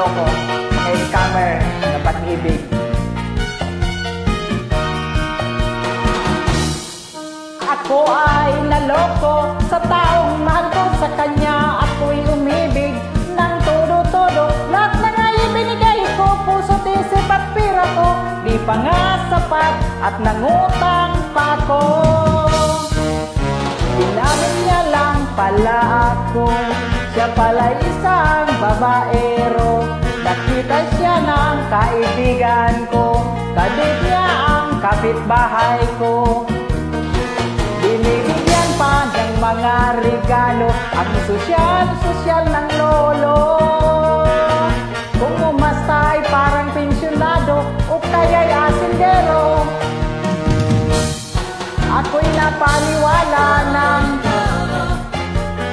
manloloko, mga scammer na pag-ibig. Ako ay naloko sa taong mahal ko, sa kanya ako'y umibig ng todo-todo. Lahat na nga'y binigay ko, puso't isip at pira ko, di pa nga sapat at nangutang pa ko. Ginamit niya lang pala ako, siya pala isang babaero. Nakita siya ng kaibigan ko, kadit niya ang kapitbahay ko. Binibigyan pa ng mga regalo ang sosyal ng lolo. Kung umasta ay parang pensyonado o kaya'y asindero. Ako'y napaniwala ng,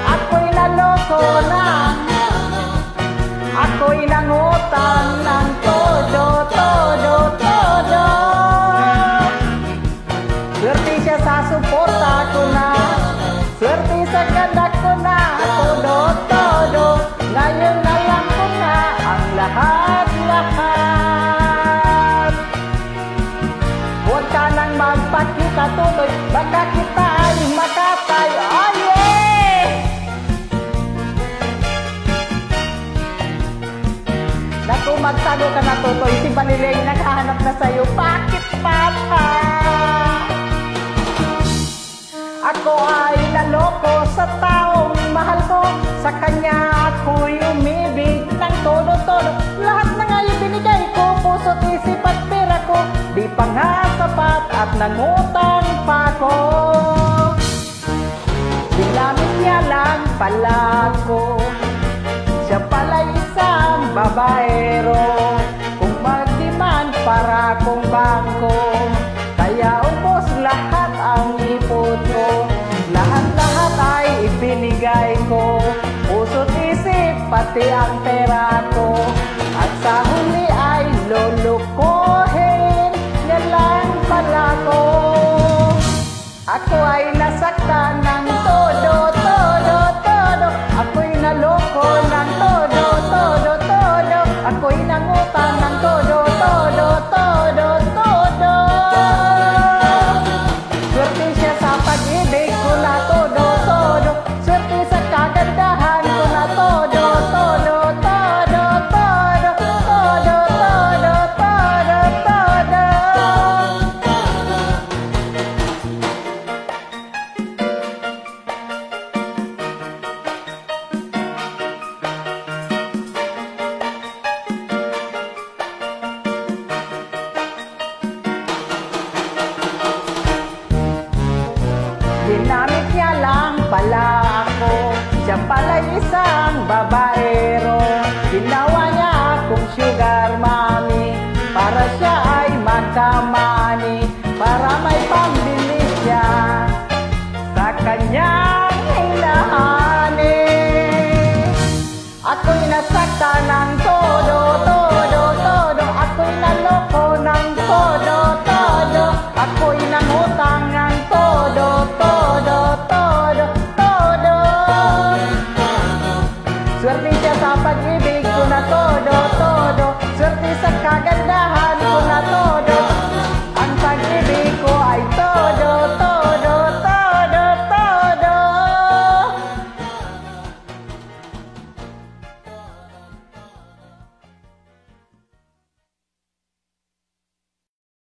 ako'y naloko ng, ako'y nangutang ng todo. Swerte siya sa suporta ko na, swerte sa ganda ko na, todo. Ngayon na lang ko na ang lahat. Huwag ka nang magpakita tuloy, baka kita ay makatay. Oh yeah! Naku, magtago ka na tutoy, si Baniling naghahanap na sa'yo. Bakit papa? Ako ay naloko sa taong mahal ko, sa kanya ako'y umibig ng todo. Lahat na nga'y binigay ko, puso't isip at pera ko, di pa nga sapat at nangutang pa ko. Ginamit niya lang pala ako, siya pala isang babaero. Kung mag-demand para kong bangko, kaya ubos lahat ang ipon ko. Lahat ay ibinigay ko, puso't isip pati ang pera ko. At sa huli ay lulukuhin niya lang pala ko. Ako ay nasaktan ng todo. Ako'y naloko ng todo. Ako'y nangutang ng todo. Swerte siya sa pag-ibig ko na todo. Swerte sa kagandahan ko na todo. Ginamit niya lang pala ako, siya pala isang babaero. Ginawa niya akong sugar mama.